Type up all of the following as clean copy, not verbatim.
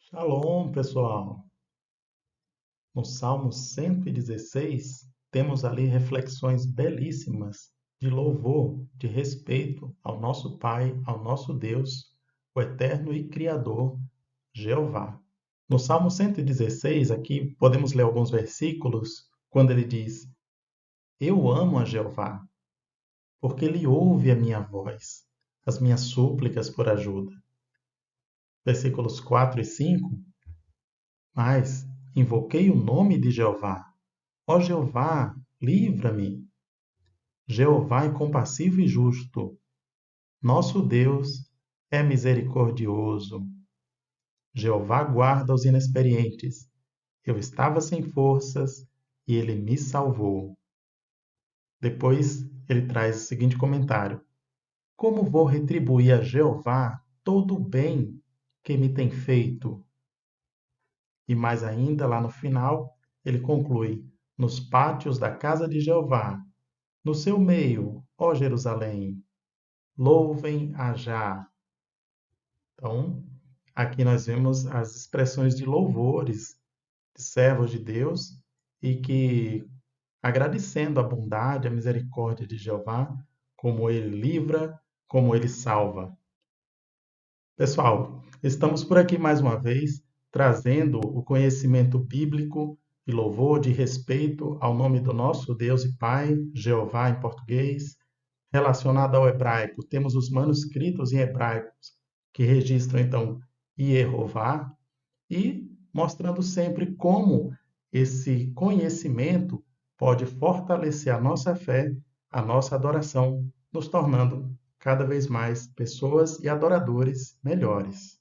Shalom, pessoal. No Salmo 116, temos ali reflexões belíssimas de louvor, de respeito ao nosso Pai, ao nosso Deus, o eterno e criador, Jeová. No Salmo 116, aqui podemos ler alguns versículos, quando ele diz: Eu amo a Jeová, porque ele ouve a minha voz, as minhas súplicas por ajuda. Versículos 4 e 5. Mas invoquei o nome de Jeová. Ó Jeová, livra-me. Jeová é compassivo e justo. Nosso Deus é misericordioso. Jeová guarda os inexperientes. Eu estava sem forças e ele me salvou. Depois ele traz o seguinte comentário: Como vou retribuir a Jeová todo o bem que me tem feito? E mais ainda, lá no final, ele conclui: Nos pátios da casa de Jeová, no seu meio, ó Jerusalém, louvem a Jah. Então, aqui nós vemos as expressões de louvores de servos de Deus e que, agradecendo a bondade, a misericórdia de Jeová, como ele livra, como ele salva. Pessoal, estamos por aqui mais uma vez, trazendo o conhecimento bíblico de louvor, de respeito ao nome do nosso Deus e Pai, Jeová em português. Relacionado ao hebraico, temos os manuscritos em hebraico que registram então Yehová e mostrando sempre como esse conhecimento pode fortalecer a nossa fé, a nossa adoração, nos tornando cada vez mais pessoas e adoradores melhores.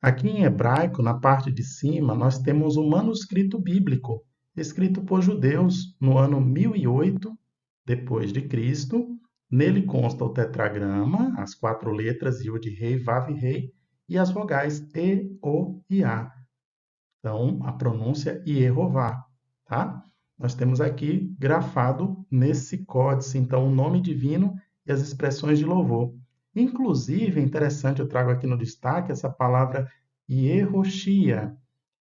Aqui em hebraico, na parte de cima, nós temos um manuscrito bíblico, escrito por judeus no ano 1008 depois de Cristo. Nele consta o tetragrama, as quatro letras Yud, Rei, Vav, Rei, e as vogais E, O e A. Então, a pronúncia Yehová, tá? Nós temos aqui grafado nesse códice, então, o nome divino e as expressões de louvor. Inclusive, é interessante, eu trago aqui no destaque essa palavra Yehoshia.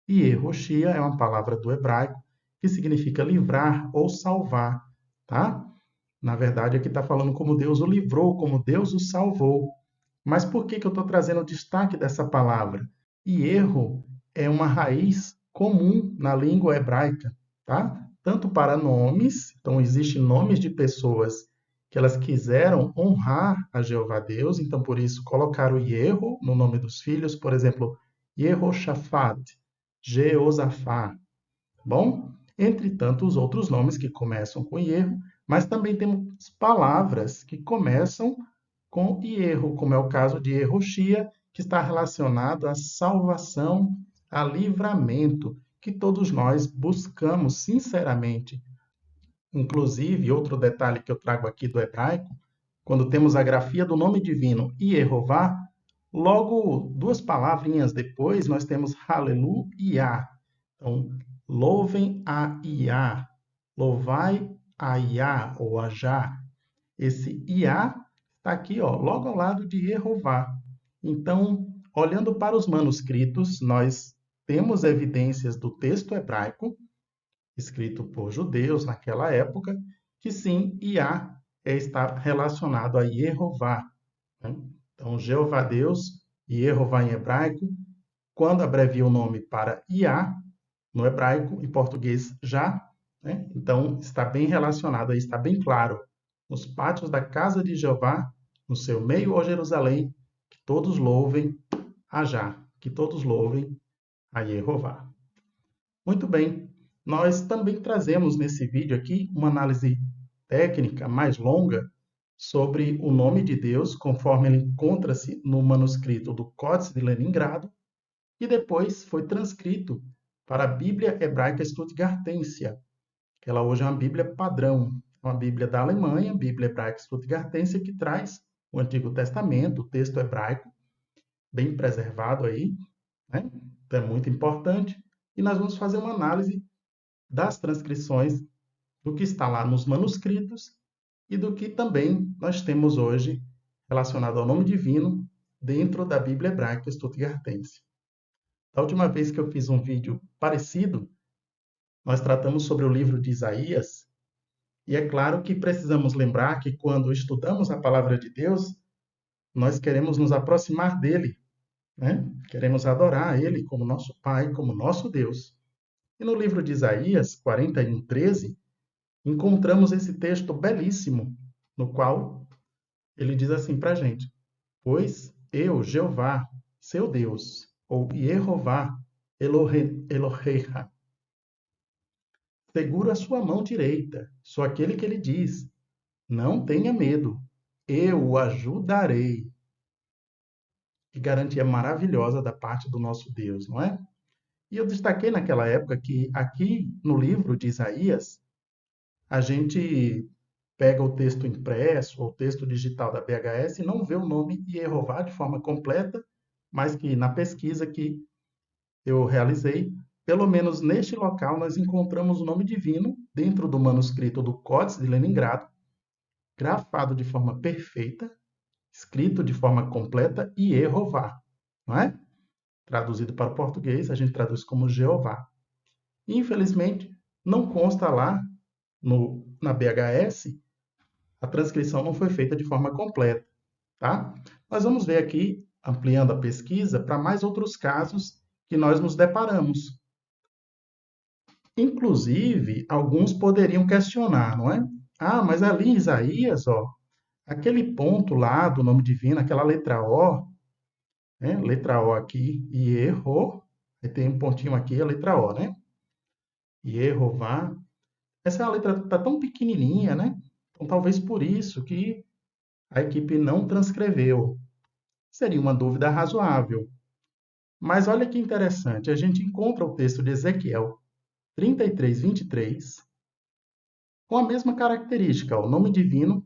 Yehoshia é uma palavra do hebraico que significa livrar ou salvar, tá? Na verdade, aqui está falando como Deus o livrou, como Deus o salvou. Mas por que eu estou trazendo o destaque dessa palavra? E erro é uma raiz comum na língua hebraica, tá? Tanto para nomes, então existem nomes de pessoas que elas quiseram honrar a Jeová Deus, então por isso colocaram Yerro no nome dos filhos, por exemplo, Yehoshafat, Jeosafá, tá bom? Entre tantos outros nomes que começam com Yerro, mas também temos palavras que começam com erro, como é o caso de Yehoshia, que está relacionado à salvação, a livramento, que todos nós buscamos sinceramente. Inclusive, outro detalhe que eu trago aqui do hebraico, quando temos a grafia do nome divino Yehová, logo duas palavrinhas depois nós temos Haleluia. Então, louvem a Iá, louvai a Iá ou a Já. Esse Iá está aqui, ó, logo ao lado de Jeová. Então, olhando para os manuscritos, nós temos evidências do texto hebraico, escrito por judeus naquela época, que sim, Iá está relacionado a Jeová. Né? Então, Jeová Deus e Jeová em hebraico, quando abrevia o nome para Iá, no hebraico, em português já, né? Então está bem relacionado aí, está bem claro. Nos pátios da casa de Jeová, no seu meio, ó Jerusalém, que todos louvem a Já, que todos louvem a Jeová. Muito bem, nós também trazemos nesse vídeo aqui uma análise técnica mais longa sobre o nome de Deus, conforme ele encontra-se no manuscrito do Códice de Leningrado, e depois foi transcrito para a Bíblia Hebraica Stuttgartensia, que ela hoje é uma Bíblia padrão, uma Bíblia da Alemanha, Bíblia Hebraica Stuttgartensia, que traz o Antigo Testamento, o texto hebraico, bem preservado aí, né? Então é muito importante. E nós vamos fazer uma análise das transcrições do que está lá nos manuscritos e do que também nós temos hoje relacionado ao nome divino dentro da Bíblia Hebraica Stuttgartensia. Da última vez que eu fiz um vídeo parecido, nós tratamos sobre o livro de Isaías, e é claro que precisamos lembrar que quando estudamos a palavra de Deus, nós queremos nos aproximar dele, né? Queremos adorar ele como nosso Pai, como nosso Deus. E no livro de Isaías 41:13, encontramos esse texto belíssimo, no qual ele diz assim para a gente: Pois eu, Jeová, seu Deus, ou Jeová, Eloheiha, seguro a sua mão direita, sou aquele que ele diz: Não tenha medo, eu o ajudarei. Que garantia maravilhosa da parte do nosso Deus, não é? E eu destaquei naquela época que aqui no livro de Isaías, a gente pega o texto impresso ou o texto digital da BHS e não vê o nome Jeová de forma completa, mas que na pesquisa que eu realizei, pelo menos neste local nós encontramos o nome divino dentro do manuscrito do Códice de Leningrado, grafado de forma perfeita, escrito de forma completa, Jeová, não é? Traduzido para o português, a gente traduz como Jeová. Infelizmente, não consta lá na BHS, a transcrição não foi feita de forma completa, tá? Nós vamos ver aqui, ampliando a pesquisa, para mais outros casos que nós nos deparamos. Inclusive, alguns poderiam questionar, não é? Ah, mas ali em Isaías, ó, aquele ponto lá do nome divino, aquela letra O, né? Letra O aqui, e erro, aí tem um pontinho aqui, a letra O, né? Yehová. Essa letra está tão pequenininha, né? Então, talvez por isso que a equipe não transcreveu. Seria uma dúvida razoável. Mas olha que interessante, a gente encontra o texto de Ezequiel 33:23 com a mesma característica, o nome divino,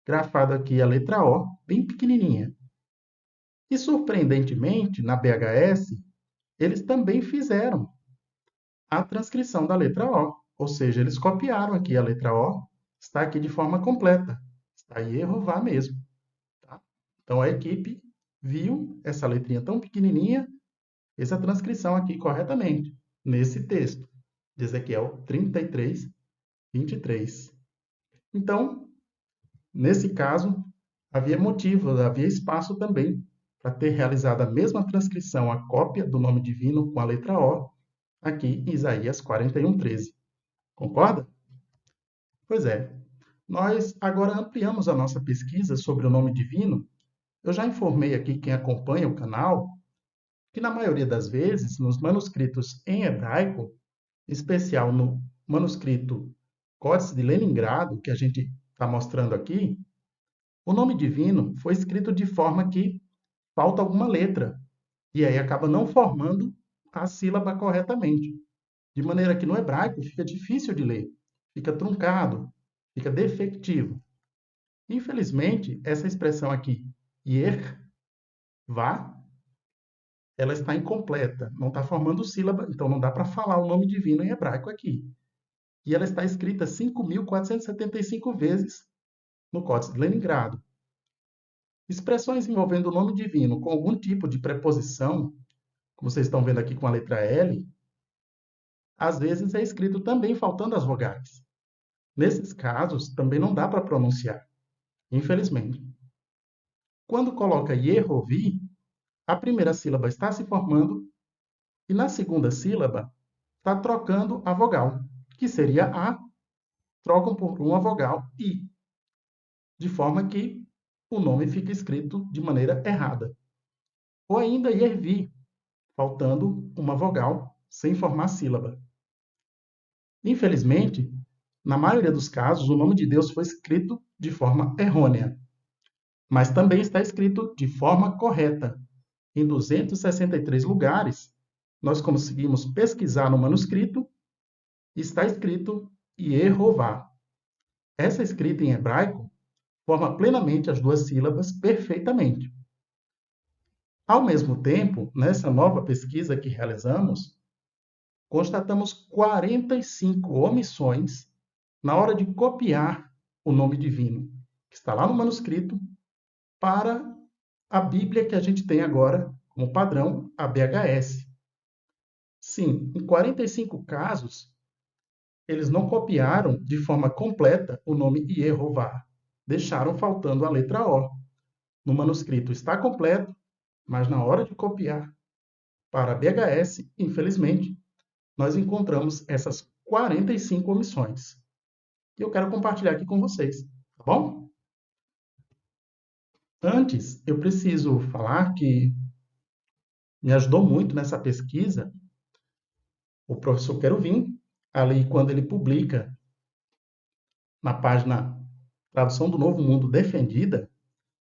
grafado aqui a letra O, bem pequenininha. E, surpreendentemente, na BHS, eles também fizeram a transcrição da letra O, ou seja, eles copiaram aqui a letra O, está aqui de forma completa, está aí Jeová mesmo. Tá? Então, a equipe viu essa letrinha tão pequenininha, fez a transcrição aqui corretamente, nesse texto, de Ezequiel 33:23. Então, nesse caso, havia motivo, havia espaço também para ter realizado a mesma transcrição, a cópia do nome divino com a letra O, aqui em Isaías 41:13. Concorda? Pois é. Nós agora ampliamos a nossa pesquisa sobre o nome divino. Eu já informei aqui quem acompanha o canal que, na maioria das vezes, nos manuscritos em hebraico, em especial no manuscrito Códice de Leningrado, que a gente está mostrando aqui, o nome divino foi escrito de forma que falta alguma letra, e aí acaba não formando a sílaba corretamente. De maneira que no hebraico fica difícil de ler, fica truncado, fica defectivo. Infelizmente, essa expressão aqui, yer, vá, ela está incompleta, não está formando sílaba, então não dá para falar o nome divino em hebraico aqui. E ela está escrita 5.475 vezes no Códice de Leningrado. Expressões envolvendo o nome divino com algum tipo de preposição, como vocês estão vendo aqui com a letra L, às vezes é escrito também faltando as vogais. Nesses casos, também não dá para pronunciar, infelizmente. Quando coloca Yehovi, a primeira sílaba está se formando e na segunda sílaba está trocando a vogal, que seria A, trocam por uma vogal I, de forma que o nome fica escrito de maneira errada. Ou ainda Yervi, faltando uma vogal sem formar sílaba. Infelizmente, na maioria dos casos, o nome de Deus foi escrito de forma errônea, mas também está escrito de forma correta. Em 263 lugares, nós conseguimos pesquisar no manuscrito, está escrito Yehová. Essa escrita em hebraico forma plenamente as duas sílabas perfeitamente. Ao mesmo tempo, nessa nova pesquisa que realizamos, constatamos 45 omissões na hora de copiar o nome divino, que está lá no manuscrito, para a Bíblia que a gente tem agora como padrão, a BHS. Sim, em 45 casos, eles não copiaram de forma completa o nome Yehová. Deixaram faltando a letra O. No manuscrito está completo, mas na hora de copiar para BHS, infelizmente, nós encontramos essas 45 omissões. E eu quero compartilhar aqui com vocês, tá bom? Antes, eu preciso falar que me ajudou muito nessa pesquisa o professor Queruvim, ali quando ele publica na página Tradução do Novo Mundo Defendida,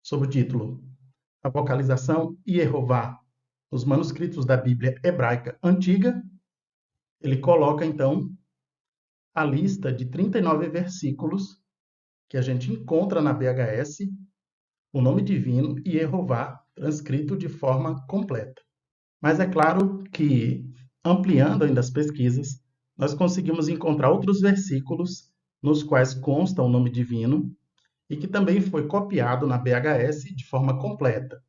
sob o título A Vocalização Yehová nos manuscritos da Bíblia Hebraica Antiga, ele coloca, então, a lista de 39 versículos que a gente encontra na BHS, o nome divino Yehová, transcrito de forma completa. Mas é claro que, ampliando ainda as pesquisas, nós conseguimos encontrar outros versículos nos quais consta o nome divino e que também foi copiado na BHS de forma completa,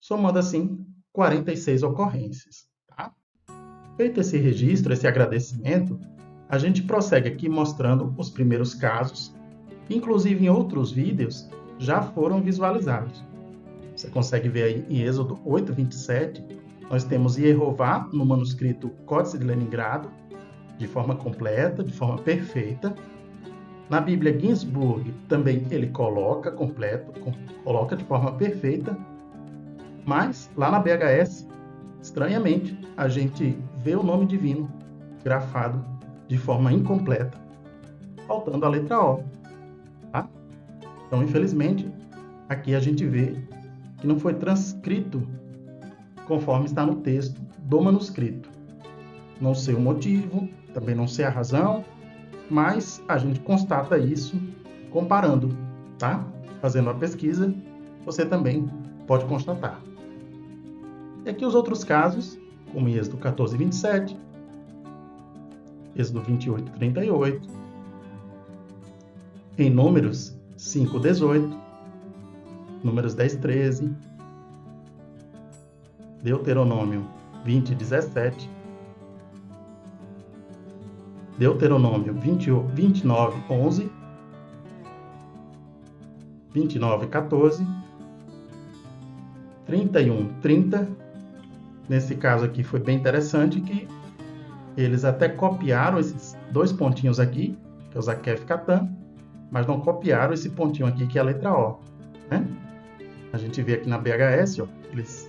somando assim 46 ocorrências. Tá? Feito esse registro, esse agradecimento, a gente prossegue aqui mostrando os primeiros casos, que inclusive em outros vídeos já foram visualizados. Você consegue ver aí em Êxodo 8:27, nós temos Yehová no manuscrito Códice de Leningrado, de forma completa, de forma perfeita. Na Bíblia Ginsburg também ele coloca completo, coloca de forma perfeita, mas lá na BHS, estranhamente, a gente vê o nome divino grafado de forma incompleta, faltando a letra O. Tá? Então, infelizmente, aqui a gente vê que não foi transcrito conforme está no texto do manuscrito. Não sei o motivo, também não sei a razão, mas a gente constata isso comparando, tá? Fazendo a pesquisa, você também pode constatar. E aqui os outros casos, como em Êxodo 14:27, Êxodo 28:38, em Números 5:18, Números 10:13, Deuteronômio 20:17, Deuteronômio 29:11, 29:14, 31:30. Nesse caso aqui foi bem interessante que eles até copiaram esses dois pontinhos aqui, que é o Zakef Katan, mas não copiaram esse pontinho aqui, que é a letra O. Né? A gente vê aqui na BHS, ó, eles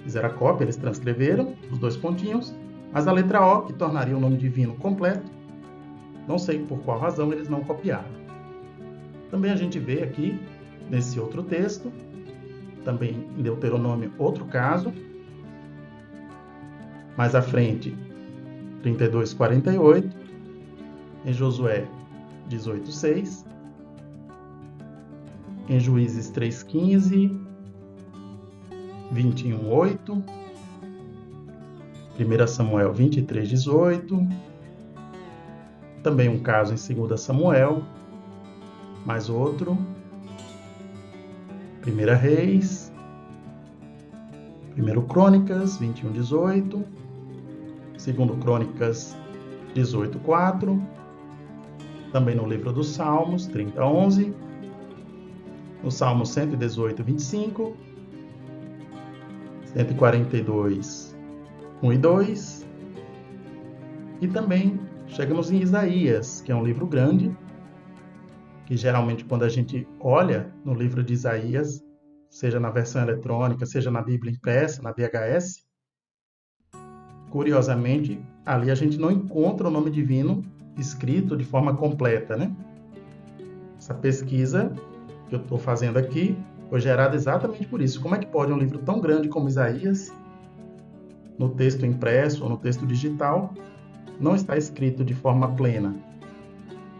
fizeram a cópia, eles transcreveram os dois pontinhos, mas a letra O, que tornaria o nome divino completo, não sei por qual razão eles não copiaram. Também a gente vê aqui, nesse outro texto, também em Deuteronômio, outro caso, mais à frente, 32:48, em Josué 18:6, em Juízes 3:15, 21:8, 1 Samuel 23:18, também um caso em 2 Samuel, mais outro, 1 Reis, 1 Crônicas 21:18, 2 Crônicas 18:4, também no livro dos Salmos 30:11, no Salmo 118:25, 142, 1 e 2, e também chegamos em Isaías, que é um livro grande, que geralmente quando a gente olha no livro de Isaías, seja na versão eletrônica, seja na Bíblia impressa, na BHS, curiosamente, ali a gente não encontra o nome divino escrito de forma completa, né? Essa pesquisa que eu estou fazendo aqui foi gerada exatamente por isso. Como é que pode um livro tão grande como Isaías, no texto impresso ou no texto digital, não estar escrito de forma plena?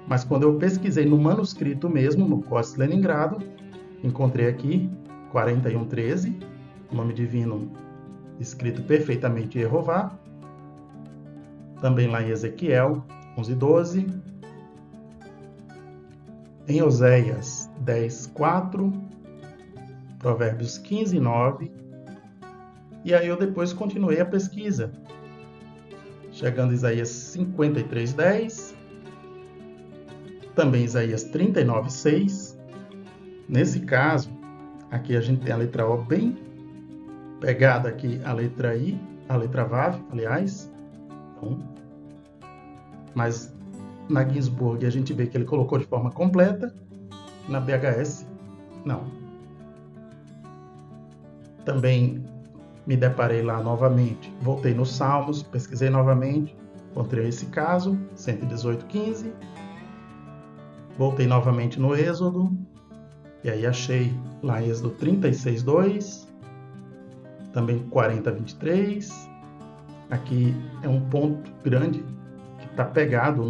Mas quando eu pesquisei no manuscrito mesmo, no Códice de Leningrado, encontrei aqui 41:13, o nome divino escrito perfeitamente Yehová. Também lá em Ezequiel 11:12, em Oséias 10:4, Provérbios 15:9, e aí eu depois continuei a pesquisa. chegando a Isaías 53:10, também Isaías 39:6. Nesse caso, aqui a gente tem a letra O bem pegada aqui a letra I, a letra Vav, aliás. Então, mas na Ginsburg a gente vê que ele colocou de forma completa, na BHS não. Também me deparei lá novamente, voltei nos Salmos, pesquisei novamente, encontrei esse caso, 118:15. Voltei novamente no Êxodo, e aí achei lá em Êxodo 36:2, também 40:23. Aqui é um ponto grande que está pegado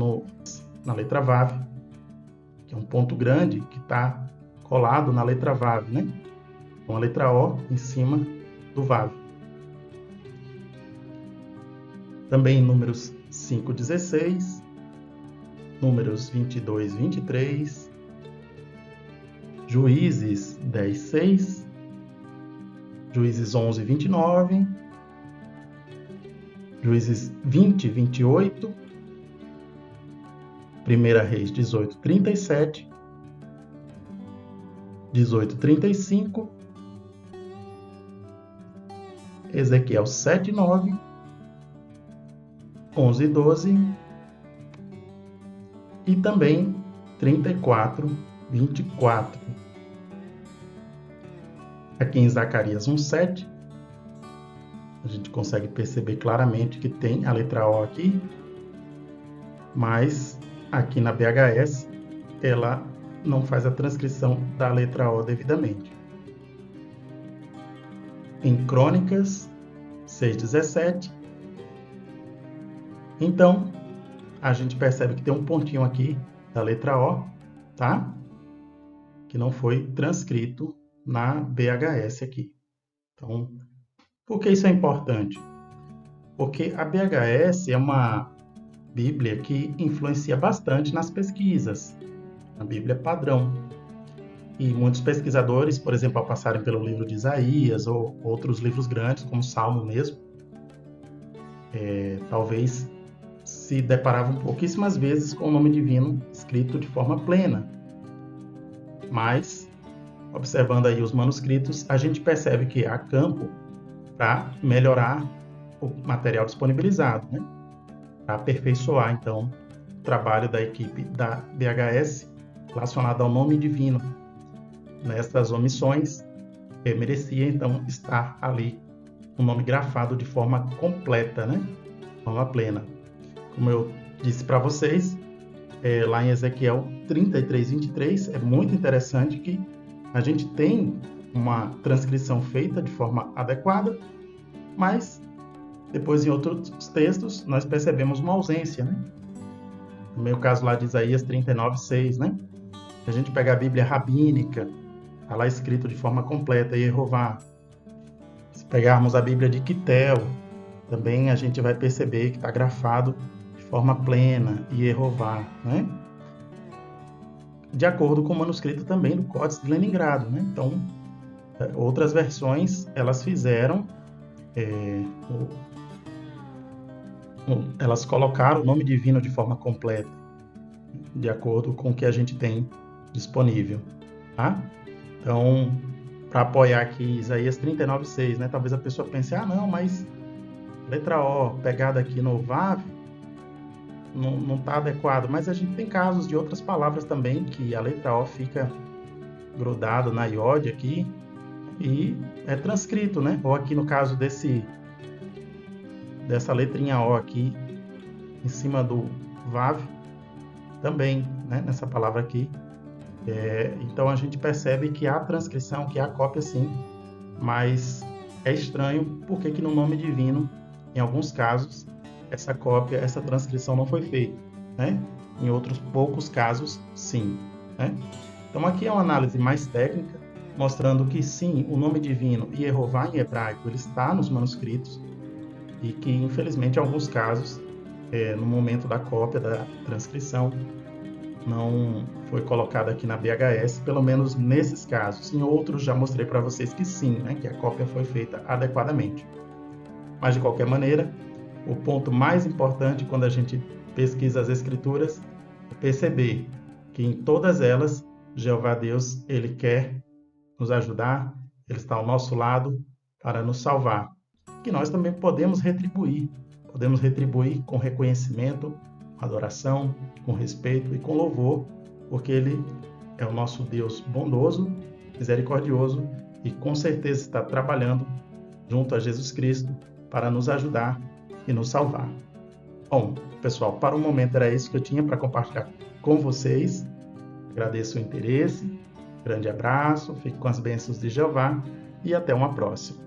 na letra Vav, que é um ponto grande que está colado na letra Vav, né? Com a letra O em cima do Vav. Também em Números 5:16, Números 22:23, Juízes 10:6, Juízes 11:29, Juízes 20:28, 1 Reis 18:37, 18:35, Ezequiel 7:9, 11:12 e também 34:24. Aqui em Zacarias 1:7, a gente consegue perceber claramente que tem a letra O aqui, mas aqui na BHS ela não faz a transcrição da letra O devidamente. Em Crônicas 6:17, então a gente percebe que tem um pontinho aqui da letra O, tá? Que não foi transcrito na BHS aqui. Então, por que isso é importante? Porque a BHS é uma Bíblia que influencia bastante nas pesquisas, a Bíblia padrão. E muitos pesquisadores, por exemplo, ao passarem pelo livro de Isaías ou outros livros grandes, como Salmo mesmo, talvez se deparavam pouquíssimas vezes com o nome divino escrito de forma plena. Mas, observando aí os manuscritos, a gente percebe que há campo para melhorar o material disponibilizado, né? Para aperfeiçoar, então, o trabalho da equipe da BHS relacionado ao nome divino. Nessas omissões, merecia, então, estar ali o nome grafado de forma completa, né? De forma plena. Como eu disse para vocês, lá em Ezequiel 33:23, é muito interessante que a gente tem uma transcrição feita de forma adequada, mas depois em outros textos nós percebemos uma ausência, né? No meu caso lá de Isaías 39:6, né? Se a gente pega a Bíblia rabínica, está lá escrito de forma completa, Yehová. Se pegarmos a Bíblia de Quitel, também a gente vai perceber que está grafado de forma plena, Yehová, né? De acordo com o manuscrito também do Códice de Leningrado, né? Então, outras versões, elas fizeram, elas colocaram o nome divino de forma completa, de acordo com o que a gente tem disponível, tá? Então, para apoiar aqui Isaías 39:6, né? Talvez a pessoa pense, não, mas letra O pegada aqui no Vav não está adequado, mas a gente tem casos de outras palavras também que a letra O fica grudado na iode aqui e é transcrito, né? Ou aqui no caso dessa letrinha O aqui em cima do Vav também, né? Nessa palavra aqui. Então a gente percebe que há transcrição, que há cópia sim, mas é estranho porque que no nome divino, em alguns casos, essa cópia, essa transcrição não foi feita, né? Em outros poucos casos, sim, né? Então aqui é uma análise mais técnica, mostrando que sim, o nome divino Yehová em hebraico, ele está nos manuscritos e que infelizmente em alguns casos, no momento da cópia, da transcrição, não foi colocado aqui na BHS, pelo menos nesses casos. Em outros já mostrei para vocês que sim, né? Que a cópia foi feita adequadamente. Mas de qualquer maneira, o ponto mais importante quando a gente pesquisa as Escrituras é perceber que em todas elas, Jeová Deus, Ele quer nos ajudar, Ele está ao nosso lado para nos salvar. Que nós também podemos retribuir com reconhecimento, adoração, com respeito e com louvor, porque Ele é o nosso Deus bondoso, misericordioso e com certeza está trabalhando junto a Jesus Cristo para nos ajudar e nos salvar. Bom, pessoal, para o momento era isso que eu tinha para compartilhar com vocês. Agradeço o interesse, grande abraço, fique com as bênçãos de Jeová e até uma próxima.